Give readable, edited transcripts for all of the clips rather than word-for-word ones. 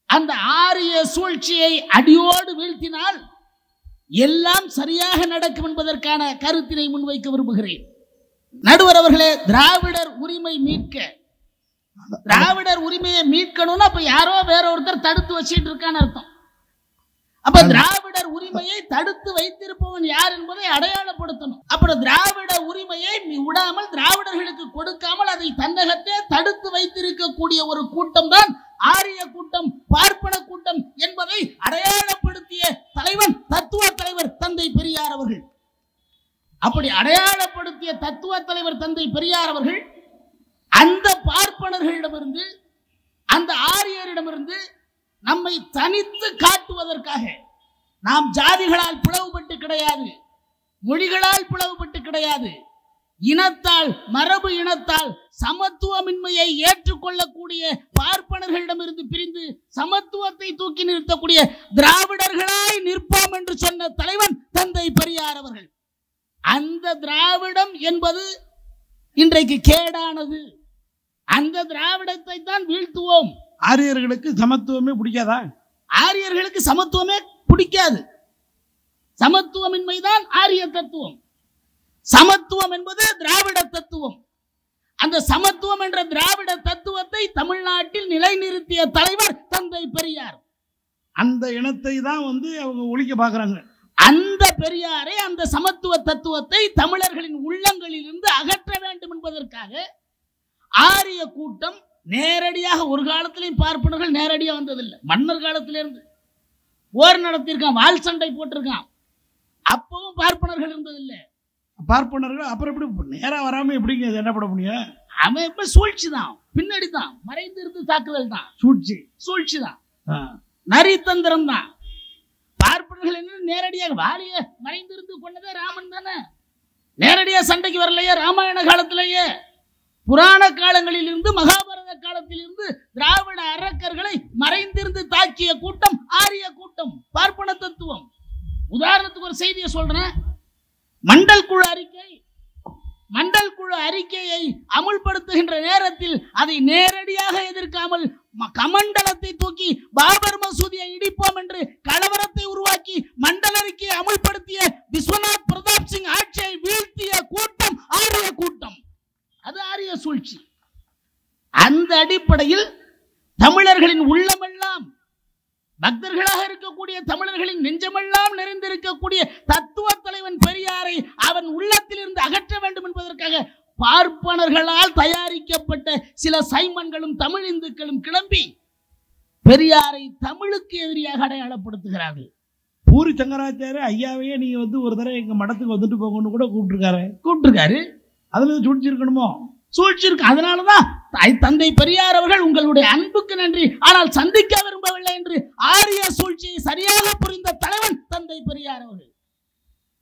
அந்த ஆரிய சூழ்ச்சியை அடியோடு வீழ்த்தினால் எல்லாம் சரியாக நடக்கும் என்பதற்கான கருத்தினை முன்வைக்க விரும்புகிறேன். நடுவர் அவர்களே, திராவிடர் உரிமை மீட்க, திராவிடர் உரிமையை மீட்கணும்னா அப்ப யாரோ வேற ஒருத்தர் தடுத்து வச்சிட்டு இருக்கான்னு அர்த்தம். அப்ப திராவிடர் உரிமையை தடுத்து வைத்திருப்பவன் யார் என்பதை அடையாளப்படுத்தணும். அப்புறம் திராவிட உரிமையை விடாமல் திராவிடர்களுக்கு கொடுக்காமல் அதை தன்னகத்தே தடுத்து வைத்திருக்கக்கூடிய ஒரு கூட்டம் தான் ஆரிய கூட்டம், பார்ப்பன கூட்டம் என்பதை அடையாளப்படுத்திய தலைவன் தத்துவ தலைவர் தந்தை பெரியார் அவர்கள். அப்படி அடையாளப்படுத்திய தத்துவ தலைவர் தந்தை பெரியார் அவர்கள் அந்த பார்ப்பனர்களிடமிருந்து, அந்த ஆரியரிடமிருந்து நம்மை தனித்து காட்டுவதற்காக, நாம் ஜாதிகளால் பிளவுபட்டு கிடையாது, மொழிகளால் பிளவுபட்டு கிடையாது, இனத்தால், மரபு இனத்தால் சமத்துவமின்மையை ஏற்றுக்கொள்ளக்கூடிய பார்ப்பனர்களிடமிருந்து பிரிந்து சமத்துவத்தை தூக்கி நிறுத்தக்கூடிய திராவிடர்களாய் நிற்போம் என்று சொன்ன தலைவன் தந்தை பெரியார் அவர்கள். அந்த திராவிடம் என்பது இன்றைக்கு கேடானது. அந்த திராவிடத்தை தான் வீழ்த்துவோம். ஆரியர்களுக்கு சமத்துவமே பிடிக்காதா? ஆரியர்களுக்கு சமத்துவமே பிடிக்காது. சமத்துவமின்மைதான் ஆரிய தத்துவம். சமத்துவம் என்பது திராவிட தத்துவம். அந்த சமத்துவம் என்ற திராவிட தத்துவத்தை தமிழ்நாட்டில் நிலைநிறுத்திய தலைவர் தந்தை பெரியார். அந்த இனத்தை தான் அவங்க ஒழிக்க பார்க்கறாங்க. அந்த பெரியாரை, அந்த சமத்துவ தத்துவத்தை தமிழர்களின் உள்ளங்களில் இருந்து அகற்ற வேண்டும் என்பதற்காக ஆரிய கூட்டம் நேரடியாக, ஒரு காலத்திலையும் பார்ப்பனர்கள் நேரடியாக வந்ததில்லை. மன்னர் காலத்திலிருந்து போர் நடத்தியிருக்கான், வால் சண்டை போட்டிருக்கான், அப்பவும் பார்ப்பனர்கள் இருந்ததில்லை. பார்ப்பனர்கள் அப்புறம் எப்படி நேரா வராம எப்படிங்க என்ன பண்ண முடியும்? அவன் இப்ப சூழ்ச்சி தான், பின்னாடி தான், மறைந்து இருந்து தாக்குதல் தான், சூழ்ச்சி தான், நரித்தந்திரம் தான். பார்ப்பனர்கள் என்ன நேரடியாக வாலிய மறைந்திருந்து கொண்டதே ராமன் தானே. நேரடியாக சண்டைக்கு வரலையே ராமாயண காலத்திலேயே. புராண காலங்களில் இருந்து, மகாபாரத காலத்தில் இருந்து திராவிட அரக்கர்களை மறைந்திருந்து தாக்கிய கூட்டம் ஆரிய கூட்டம், பார்ப்பன தத்துவம். உதாரணத்துக்கு ஒரு செய்தியை சொல்றேன். மண்டல் குழு அறிக்கையை அமுல்படுத்துகின்ற நேரத்தில் அதை நேரடியாக எதிர்க்காமல் கமண்டலத்தை தூக்கி பாபர் மசூதியை இடிப்போம் என்று கலவரத்தை உருவாக்கி மண்டல அறிக்கையை அமுல்படுத்திய விஸ்வநாத் பிரதாப் சிங் ஆட்சியை வீழ்த்திய கூட்டம் ஆரிய கூட்டம். அது ஆரிய சூழ்ச்சி. அந்த அடிப்படையில் தமிழர்களின் உள்ளமெல்லாம், பக்தர்களாக இருக்கக்கூடிய தமிழர்களின் நெஞ்சமெல்லாம் நிறைந்திருக்கக்கூடிய தத்துவ தலைவன் பெரியாரை அவன் உள்ளத்தில் இருந்து அகற்ற வேண்டும் என்பதற்காக பார்ப்பனர்களால் தயாரிக்கப்பட்ட சில சைமன்களும் தமிழ் இந்துக்களும் கிளம்பி பெரியாரை தமிழுக்கு எதிரியாக அடையாளப்படுத்துகிறார்கள். பூரி சங்கராச்சாரிய ஐயாவையே நீங்க ஒரு தடவை எங்க மடத்துக்கு வந்துட்டு போகணும்னு கூட கூப்பிட்டுருக்காரு. அதுல சூழ்ச்சி இருக்கணுமோ? சூழ்ச்சி இருக்கு. அதனாலதான் தந்தை பெரியார் அவர்கள் உங்களுடைய அன்புக்கு நன்றி, ஆனால் சந்திக்க விரும்பவில்லை என்று ஆரிய சூழ்ச்சியை சரியாக புரிந்த தலைவன் தந்தை பெரியார் அவர்கள்.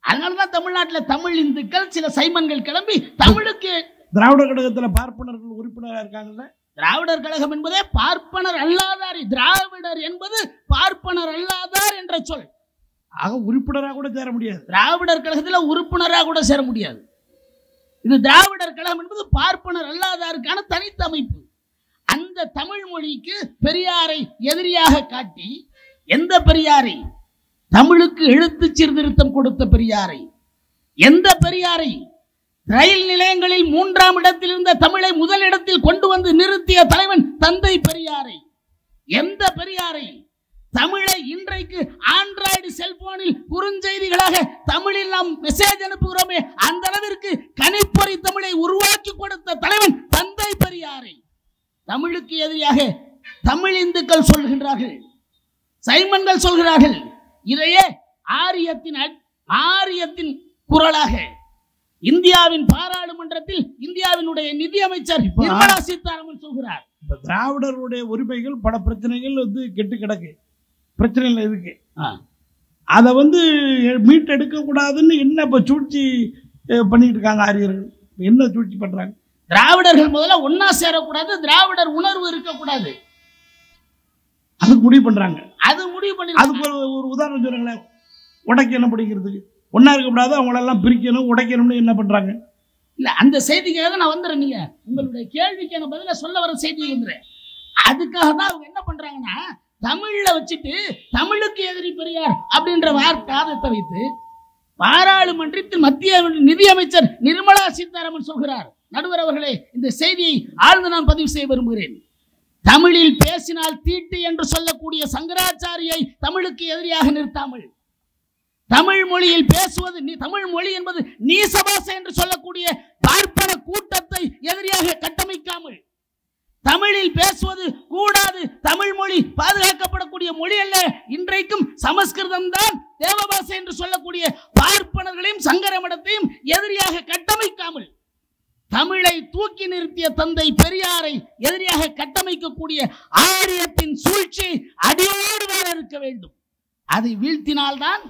அதனாலதான் தமிழ்நாட்டில் தமிழ் இந்துக்கள் சில சைமன்கள் கிளம்பி தமிழுக்கு. திராவிடர் கழகத்தில் பார்ப்பனர்கள் உறுப்பினராக இருக்காங்கல்ல. திராவிடர் கழகம் என்பதே பார்ப்பனர் அல்லாதார். திராவிடர் என்பது பார்ப்பனர் அல்லாதார் என்ற சொல். ஆக உறுப்பினராக கூட சேர முடியாது. திராவிடர் கழகத்தில் உறுப்பினராக கூட சேர முடியாது. இது திராவிடர் கழகம் என்பது பார்ப்பனர் அல்லாதாருக்கான தனித்த அமைப்பு. அந்த தமிழ் மொழிக்கு பெரியாரை எதிரியாக காட்டி, எந்த பெரியாரை? தமிழுக்கு எழுத்து சீர்திருத்தம் கொடுத்த பெரியாரை. எந்த பெரியாரை? ரயில் நிலையங்களில் 3ஆம் இடத்தில் இருந்த தமிழை முதலிடத்தில் கொண்டு வந்து நிறுத்திய தலைவன் தந்தை பெரியாரை. எந்த பெரியாரை? தமிழை இன்றைக்கு ஆண்ட்ராய்டு செல்போனில் குறுஞ்செய்திகளாக தமிழில் நாம் மெசேஜ் அனுப்புகிறோமே, அந்த அளவிற்கு கணிப்பொறி தமிழை உருவாக்கி கொடுத்த தலைவன் தந்தை பெரியாரை. தமிழுக்கு எதிராக தமிழ் இந்துக்கள் சொல்கின்றார்கள், சைமன்கள் சொல்கிறார்கள். இதையே ஆரியத்தின் குரலாக இந்தியாவின் பாராளுமன்றத்தில் இந்தியாவினுடைய நிதி அமைச்சர் நிர்மலா சீதாராமன் சொல்கிறார். திராவிடருடைய உரிமைகள் பல பிரச்சனைகள் கெட்டு கிடக்கு, பிரச்சனைகள் இருக்கு. அதை மீட்டெடுக்க கூடாதுன்னு என்ன இப்ப சூழ்ச்சி பண்ணிட்டு இருக்காங்க ஆரியர்கள். என்ன சூழ்ச்சி பண்றாங்க? திராவிடர்கள் முதல்ல ஒன்னா சேரக்கூடாது, திராவிடர் உணர்வு இருக்கக்கூடாது, அதுக்கு முடிவு பண்றாங்க. அது முடிவு பண்ணி அதுக்கு ஒரு உதாரணம் சொல்லுங்களேன். உடைக்கணும் பிடிக்கிறதுக்கு ஒன்னா இருக்கக்கூடாது, அவங்களெல்லாம் பிரிக்கணும், உடைக்கணும்னு என்ன பண்றாங்க? இல்ல, அந்த செய்திக்காக நான் வந்துடுறேன். நீங்க உங்களுடைய கேள்விக்கு பதில சொல்ல வர செய்தி வந்துடுறேன். அதுக்காக தான் அவங்க என்ன பண்றாங்கன்னா, தமிழ்ல வச்சுட்டு தமிழுக்கு எதிரி பெரியார் அப்படின்ற வார்த்தை வைத்து பாராளுமன்றத்தில் மத்திய நிதியமைச்சர் நிர்மலா சீதாராமன் சொல்கிறார். நடுவர் அவர்களே, இந்த செய்தியை ஆழ்ந்து நான் பதிவு செய்ய விரும்புகிறேன். தமிழில் பேசினால் தீட்டு என்று சொல்லக்கூடிய சங்கராச்சாரியை தமிழுக்கு எதிரியாக நிறுத்தாமல், தமிழ் மொழியில் பேசுவது தமிழ் மொழி என்பது நீசபாசை என்று சொல்லக்கூடிய பார்ப்பன கூட்டத்தை எதிரியாக கட்டமைக்காமல், தமிழில் பேசுவது கூடாது, தமிழ் மொழி பாதுகாக்கப்படக்கூடிய மொழி அல்ல, இன்றைக்கும் சமஸ்கிருதம் தான் தேவபாசை என்று சொல்லக்கூடிய பார்ப்பனர்களையும் சங்கர மடத்தையும் எதிரியாக கட்டமைக்காமல், தமிழை தூக்கி நிறுத்திய தந்தை பெரியாரை எதிரியாக கட்டமைக்கக்கூடிய ஆரியத்தின் சூழ்ச்சி அடியோடு வேற இருக்க வேண்டும். அதை வீழ்த்தினால்தான்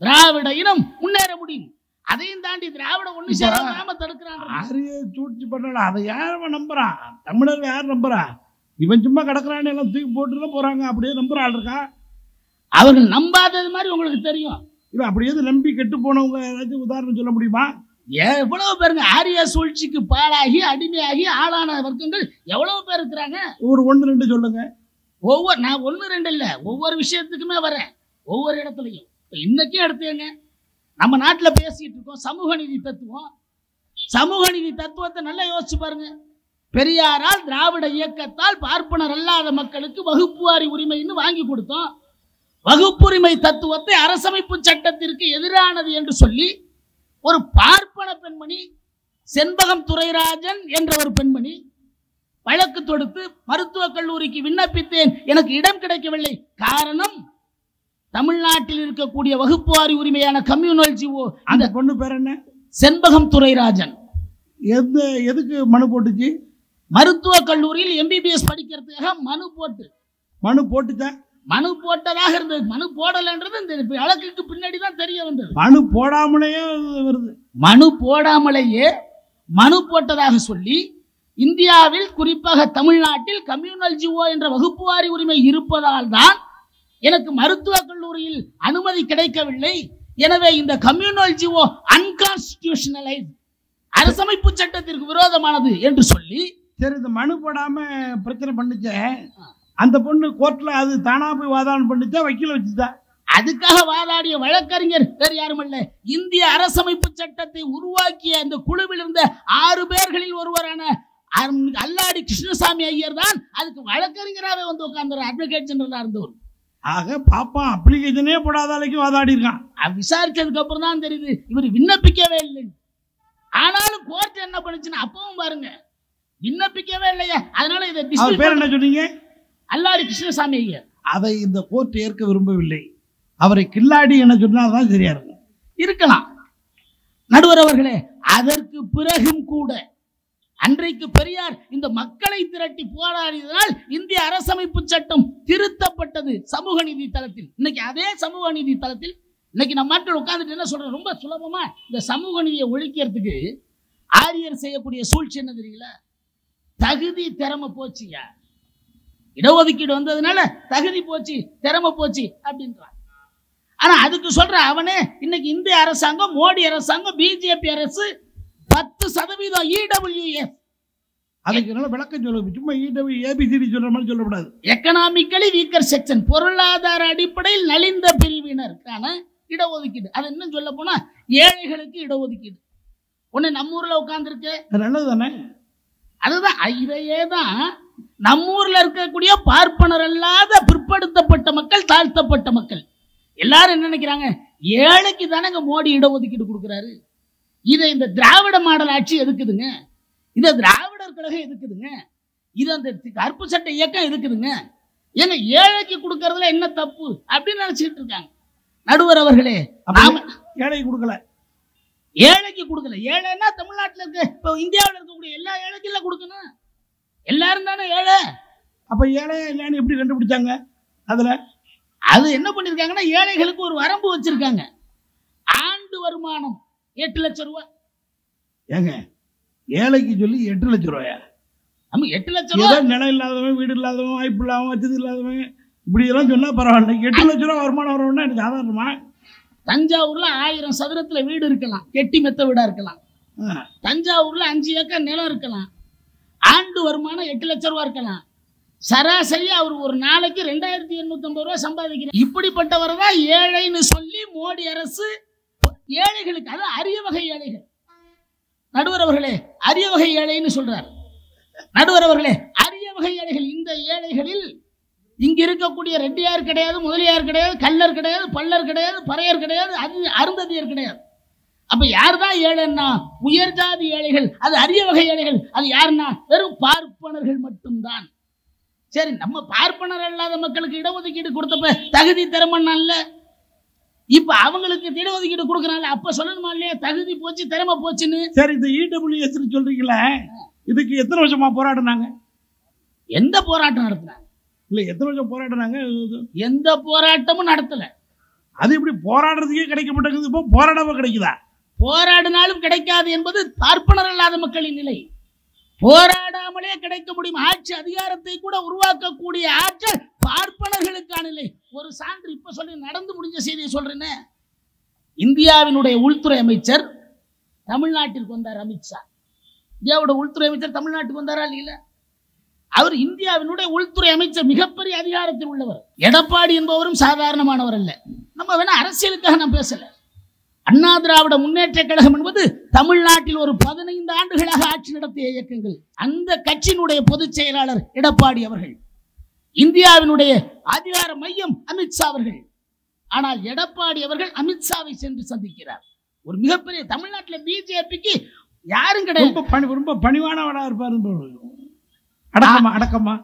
திராவிட இனம் முன்னேற முடியும். அதையும் தாண்டி திராவிட ஒண்ணு சேராம தடுக்கிறான். ஆரிய சூழ்ச்சி பண்ணலாம், அதை யாரும் நம்புறான்? தமிழர் யார் நம்புறா? இவன் சும்மா கிடக்குறான்னு எல்லாம் தூக்கி போட்டுதான் போறாங்க. அப்படியே நம்புற ஆள் இருக்கா? அவர்கள் நம்பாதது மாதிரி உங்களுக்கு தெரியும். இவன் அப்படியே நம்பி கெட்டு போனவங்க ஏதாச்சும் உதாரணம் சொல்ல முடியுமா? எவ்வளவு பேருங்க ஆரிய சூழ்ச்சிக்கு பாழாகி அடிமையாகி ஆளான வர்க்கங்கள் எவ்வளவு பேர் இருக்கிறாங்க? ஒரு 1-2 சொல்லுங்க. நான் 1-2 இல்ல, ஒவ்வொரு விஷயத்துக்குமே வரேன், ஒவ்வொரு இடத்துலையும். இன்னைக்கும் எடுத்துங்க, நம்ம நாட்டில் பேசிட்டு இருக்கோம் சமூக நீதி தத்துவம். சமூக நீதி தத்துவத்தை நல்லா யோசிச்சு பாருங்க. பெரியாரால் திராவிட இயக்கத்தால் பார்ப்பனர் அல்லாத மக்களுக்கு வகுப்புவாரி உரிமைன்னு வாங்கி கொடுத்தோம். வகுப்புரிமை தத்துவத்தை அரசமைப்பு சட்டத்திற்கு எதிரானது என்று சொல்லி ஒரு பார்ப்பன பெண்மணி செண்பகம் துரைராஜன் என்ற ஒரு பெண்மணி வழக்கு தொடுத்து மருத்துவக் கல்லூரிக்கு விண்ணப்பித்தேன், எனக்கு இடம் கிடைக்கவில்லை. காரணம், தமிழ்நாட்டில் இருக்கக்கூடிய வகுப்புவாரி உரிமையான கம்யூனல் ஜிஓ. அந்த பொண்ணு பேர் என்ன? செண்பகம் துரைராஜன். எதுக்கு மனு போட்டுச்சு? மருத்துவக் கல்லூரியில் MBBS படிக்கிறதுக்காக மனு போட்டுச்சா? மனு போட்டதாக இருந்தது. மனு போடலன்றது இந்த வழக்குக்கு பின்னாடி தான் தெரிய வந்தது. மனு போடாமலேயே வருது. மனு போடாமலேயே மனு போட்டதாக சொல்லி இந்தியாவில் குறிப்பாக தமிழ்நாட்டில் கம்யூனல் ஜிஓ என்ற வகுப்புவாரி உரிமை இருப்பதால் தான் எனக்கு மருத்துவக் கல்லூரியில் அனுமதி கிடைக்கவில்லை. எனவே இந்த கம்யூனல் ஜிஓ அன்கான்ஸ்டிடியூஷனலைஸ், அரசமைப்பு சட்டத்திற்கு விரோதமானது என்று சொல்லி, சரி இந்த மனு போடாம பிரச்சனை பண்ணுச்ச அந்த பொண்ணு கோர்ட்ல அது தானா போய் வாதாடம் பண்ணிச்சா வக்கீல வச்சுதா? அதுக்காக வாதாடிய வழக்கறிஞர் வேறு யாரும் அல்ல, இந்திய அரசமைப்பு சட்டத்தை உருவாக்கிய அந்த குழுவில் இருந்த 6 பேர்களில் ஒருவரான அல்லாடி கிருஷ்ணசாமி ஐயர் தான் அதுக்கு வழக்கறிஞராகவே வந்து உட்கார்ந்து அட்வொகேட் ஜெனரலா இருந்தவர். ஆக பாப்பா அப்ளிகேஷனே போடாத அளவுக்கு வாதாடி இருக்கான். விசாரிச்சதுக்கு அப்புறம் தான் தெரியுது இவர் விண்ணப்பிக்கவே இல்லை. ஆனாலும் கோர்ட் என்ன பண்ணுச்சுன்னா அப்பவும் பாருங்க, விண்ணப்பிக்கவே இல்லையா, அதனால இதை பேர் என்ன சொன்னீங்க? அல்லாடி கிருஷ்ணசாமி ஐயர். அதை இந்த கோர்ட் ஏற்க விரும்பவில்லை. அவரை கில்லாடி என சொன்னால்தான் சரியா இருக்கலாம். நடுவர் அவர்களே, அதற்கு பிறகும் கூட அன்றைக்கு பெரியார் இந்த மக்களை திரட்டி போராடியதனால் இந்திய அரசமைப்பு சட்டம் திருத்தப்பட்டது சமூக நீதி தளத்தில். இன்னைக்கு அதே சமூக நீதி தளத்தில் இன்னைக்கு நம்ம மக்கள் உட்கார்ந்துட்டு என்ன சொல்றோம், ரொம்ப சுலபமா இந்த சமூக நீதியை ஒழிக்கிறதுக்கு ஆரியர் செய்யக்கூடிய சூழ்ச்சி என்ன தெரியல, தகுதி திறமை போச்சுயா, இடஒதுக்கீடு வந்ததுனால தகுதி போச்சு திறமை போச்சு அப்படின்றான். ஆனா அதுக்கு சொல்ற அவனே இன்னைக்கு இந்திய அரசாங்கம், மோடி அரசாங்கம், பிஜேபி அரசு 10% EWS. அதுக்கு நல்ல விளக்கம் சொல்ல, சும்மா ABCD சொல்ற மாதிரி சொல்லக்கூடாது. எக்கனாமிக்கலி வீக்கர் செக்ஷன், பொருளாதார அடிப்படையில் நலிந்த பிரிவினருக்கான இடஒதுக்கீடு. அது இன்னும் சொல்ல போனா ஏழைகளுக்கு இடஒதுக்கீடு. ஒண்ணு நம்ம ஊர்ல உட்கார்ந்து இருக்கு, நல்லது தானே. அதுதான் இதையே தான் நம்ம ஊர்ல இருக்கக்கூடிய பார்ப்பனர் அல்லாத பிற்படுத்தப்பட்ட மக்கள், தாழ்த்தப்பட்ட மக்கள் எல்லாரும் என்ன நினைக்கிறாங்க, ஏழைக்கு தானே மோடி இடஒதுக்கீடு கொடுக்குறாரு, இதை இந்த திராவிட மாடல் ஆட்சி எதுக்குதுங்க, இதை திராவிடர் கழகம் எதுக்குதுங்க, இது அந்த கருப்பு சட்டை இயக்கம் எதுக்குதுங்க, ஏங்க ஏழைக்கு கொடுக்கறதுல என்ன தப்பு அப்படின்னு நினைச்சிட்டு இருக்காங்க. நடுவர் அவர்களே, ஏழைக்கு கொடுக்கல, ஏழைக்கு கொடுக்கல. ஏழைன்னா தமிழ்நாட்டில் இருக்க, இப்போ இந்தியாவில் இருக்கக்கூடிய எல்லா ஏழைக்கும் இல்லை கொடுக்கணும், எல்லாரும் தானே ஏழை. அப்ப ஏழை இல்லைன்னு எப்படி கண்டுபிடிச்சாங்க? அதுல அது என்ன பண்ணிருக்காங்கன்னா, ஏழைகளுக்கு ஒரு வரம்பு வச்சிருக்காங்க. ஆண்டு வருமானம் 8 லட்சம் ரூபாய். ஏங்க ஏழைக்கு சொல்லி 8 லட்சம் ரூபாயா? நம்ம 8 லட்சம் ரூபாய் நிலம் இல்லாதவன், வீடு இல்லாதவன், வாய்ப்பு இல்லாதவன், வசதி இல்லாதவன், இப்படி எல்லாம் சொன்னா பரவாயில்ல. 8 லட்சம் ரூபாய் வருமானம் வரணும்னா எனக்கு சாதாரணமா? தஞ்சாவூர்ல 1000 சதுரத்துல வீடு இருக்கலாம், கெட்டி மெத்த வீடா இருக்கலாம். தஞ்சாவூர்ல 5 ஏக்கர் நிலம் இருக்கலாம். ஆண்டு வருமானம் 8 லட்சம் ரூபாய் இருக்கலாம். சராசரியா அவர் ஒரு நாளைக்கு 2850 ரூபாய் சம்பாதிக்கிறார். இப்படிப்பட்டவர் தான் ஏழைன்னு சொல்லி மோடி அரசு ஏழைகளுக்கு, அது அரிய வகை ஏழைகள். நடுவர் அவர்களே, அரிய வகை ஏழைன்னு சொல்றார். நடுவர் அவர்களே, அரிய வகை ஏழைகள். இந்த ஏழைகளில் இங்க இருக்கக்கூடிய ரெட்டியார் கிடையாது, முதலியார் கிடையாது, கள்ளர் கிடையாது, பள்ளர் கிடையாது, பறையர் கிடையாது, அருந்ததியர் கிடையாது. அப்ப யார்தான் ஏழைன்னா உயர் ஜாதி ஏழைகள், அது அரிய வகை ஏழைகள். அது யாருன்னா வெறும் பார்ப்பனர்கள் மட்டும்தான். சரி, நம்ம பார்ப்பனர் அல்லாத மக்களுக்கு இடஒதுக்கீடு கொடுத்தப்ப தகுதி திறமன்னா இல்ல, இப்ப அவங்களுக்கு இடஒதுக்கீடு கொடுக்கறாங்க. அப்ப சொல்லணுமா இல்லையா தகுதி போச்சு திறமை போச்சுன்னு? சரி, இந்த இடபிள்யூஎஸ் சொல்றீங்களா, இதுக்கு எத்தனை வருஷமா போராடினாங்க? எந்த போராட்டம் நடத்தினாங்க? இல்ல, எத்தனை வருஷம் போராடினாங்க? எந்த போராட்டமும் நடத்தல. அது இப்படி போராடுறதுக்கே கிடைக்கப்பட்டது, இப்போ போராடாம கிடைக்குதா? போராடினாலும் கிடைக்காது என்பது பார்ப்பனர் அல்லாத மக்களின் நிலை. போராடாமலே கிடைக்க முடியும். ஆட்சி அதிகாரத்தை கூட உருவாக்கக்கூடிய ஆற்றல் பார்ப்பனர்களுக்கான நிலை. ஒரு சான்று இப்ப சொல்லி நடந்து முடிஞ்ச செய்தியை சொல்றேன்னு. இந்தியாவினுடைய உள்துறை அமைச்சர் தமிழ்நாட்டிற்கு வந்தார். அமித்ஷா இந்தியாவோட உள்துறை அமைச்சர் தமிழ்நாட்டுக்கு வந்தாரா இல்ல? அவர் இந்தியாவினுடைய உள்துறை அமைச்சர், மிகப்பெரிய அதிகாரத்தில் உள்ளவர். எடப்பாடி என்பவரும் சாதாரணமானவர் அல்ல. நம்ம வேணா அரசியலுக்காக நான் பேசல. அண்ணா திராவிட முன்னேற்ற கழகம் என்பது தமிழ்நாட்டில் ஒரு 15 ஆண்டுகளாக ஆட்சி நடத்திய இயக்கங்கள். அந்த கட்சியினுடைய பொதுச் செயலாளர் எடப்பாடி அவர்கள், இந்தியாவினுடைய அதிகார மையம் அமித்ஷா அவர்கள். ஆனால் எடப்பாடி அவர்கள் அமித்ஷாவை சென்று சந்திக்கிறார். ஒரு மிகப்பெரிய தமிழ்நாட்டில் பிஜேபிக்கு யாரும் கிடையாது. ரொம்ப பணிவானவனா இருப்பாரு, அடக்கமா.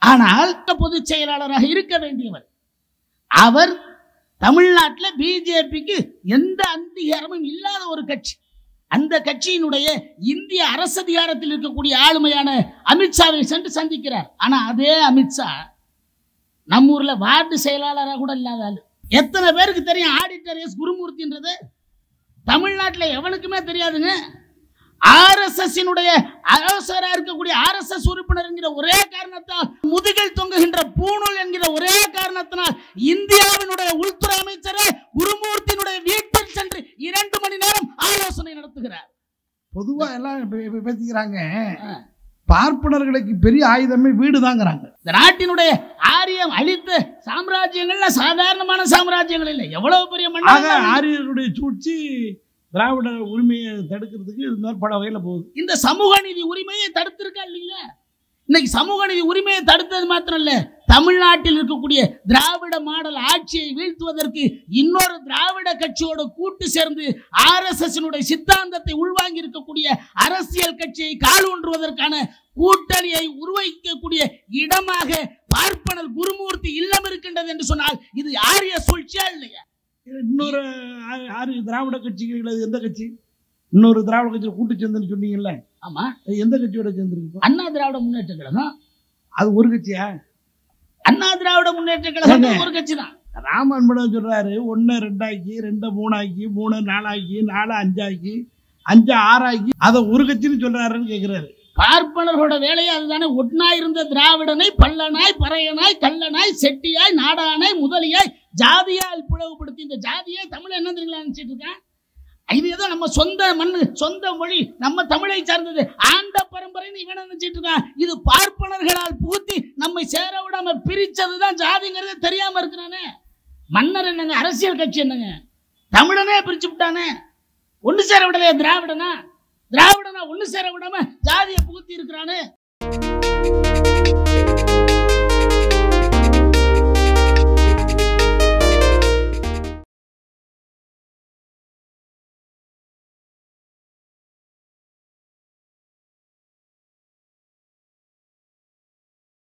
ஆனால் பொதுச் செயலாளராக இருக்க வேண்டியவர் அவர். தமிழ்நாட்டில் பிஜேபிக்கு எந்த அங்கீகாரமும் இல்லாத ஒரு கட்சி. அந்த கட்சியினுடைய இந்திய அரசு அதிகாரத்தில் இருக்கக்கூடிய ஆளுமையான அமித்ஷாவை சென்று சந்திக்கிறார். ஆனா அதே அமித்ஷா நம்ம ஊர்ல வார்டு செயலாளராக கூட இல்லாத ஆளு. எத்தனை பேருக்கு தெரியும் ஆடிட்டர் எஸ் குருமூர்த்தின்றது? தமிழ்நாட்டில் எவனுக்குமே தெரியாதுங்க. RSS ஆலோசகராக இருக்கக்கூடிய RSS உறுப்பினர் என்கிற ஒரே காரணத்தால், முதுகில் தொங்குகின்ற பூணூல் என்கிற ஒரே காரணத்தினால் இந்தியாவினுடைய உள்துறை அமைச்சரே குருமூர்த்தியினுடைய வீட்டில் சென்று 2 மணி நேரம் ஆலோசனை நடத்துகிறார். பொதுவா எல்லாம் பேசிக்கிறாங்க, பார்ப்பனர்களுக்கு பெரிய ஆயுதமே வீடு தாங்கிறாங்க. இந்த நாட்டினுடைய ஆரியம் அழித்த சாம்ராஜ்யங்கள்ல சாதாரணமான சாம்ராஜ்யங்கள் இல்லை. எவ்வளவு பெரிய மன்னர்கள். ஆரியர்களுடைய சூழ்ச்சி திராவிட உரிமையை தடுக்கிறதுக்கு இந்த மாதிரி பல வகையில் போகுது. இந்த சமூக நீதி உரிமையை தடுத்திருக்கா இல்லைங்களா? இன்னைக்கு சமூக நீதி உரிமையை தடுத்தது மாத்திரம் இல்ல, தமிழ்நாட்டில் இருக்கக்கூடிய திராவிட மாடல் ஆட்சியை வீழ்த்துவதற்கு இன்னொரு திராவிட கட்சியோட கூட்டு சேர்ந்து RSS சித்தாந்தத்தை உள்வாங்கி இருக்கக்கூடிய அரசியல் கட்சியை கால் ஊன்றுவதற்கான கூட்டணியை உருவாக்கக்கூடிய இடமாக பார்ப்பனர் குருமூர்த்தி இல்லம் இருக்கின்றது என்று சொன்னால் இது ஆரிய சூழ்ச்சியா இல்லையா? இன்னொரு திராவிட கட்சிகள் எந்த கட்சி? இன்னொரு திராவிட கட்சியில் கூட்டு சேர்ந்துன்னு சொன்னீங்கல்ல? ஆமா, எந்த கட்சியோட சேர்ந்துருக்கு? அண்ணா திராவிட முன்னேற்ற கழகம். அது ஒரு கட்சியா? அண்ணா திராவிட முன்னேற்ற கழகம் ஒரு கட்சி தான். ராமன் சொல்றாரு, 1 2 ஆக்கி, 2 3 ஆக்கி, 3 4 ஆக்கி, 4 5 ஆக்கி, 5 6 ஆக்கி, அதை ஒரு கட்சின்னு சொல்றாருன்னு கேட்கிறாரு. பார்ப்பனர்களோட வேலையை அதுதானே. ஒன்னாய் இருந்த திராவிடனை பல்லனாய், பறையனாய், கள்ளனாய், செட்டியாய், நாடானாய், முதலியாய், ஜாதியால் பிளவுபடுத்தி இந்த ஜாதியை தமிழ் என்ன தெரியுங்களா நினைச்சிட்டு இருக்கேன். இது ஏதோ நம்ம சொந்த மண், சொந்த மொழி, நம்ம தமிழை சார்ந்தது, ஆண்ட பரம்பரைன்னு இவன் நினைச்சிட்டு இருக்கான். இது பார்ப்பனர்களால் புகுத்தி நம்மை சேர விடாம பிரிச்சதுதான் ஜாதிங்கிறதே தெரியாம இருக்கிறானே. மன்னர் என்னங்க, அரசியல் கட்சி என்னங்க, தமிழனே பிரிச்சு விட்டானே. ஒண்ணு சேர விடலையா திராவிடனா? திராவிடனா ஒண்ணு சேர விடாம ஜாதியை புகுத்தி இருக்கிறானே.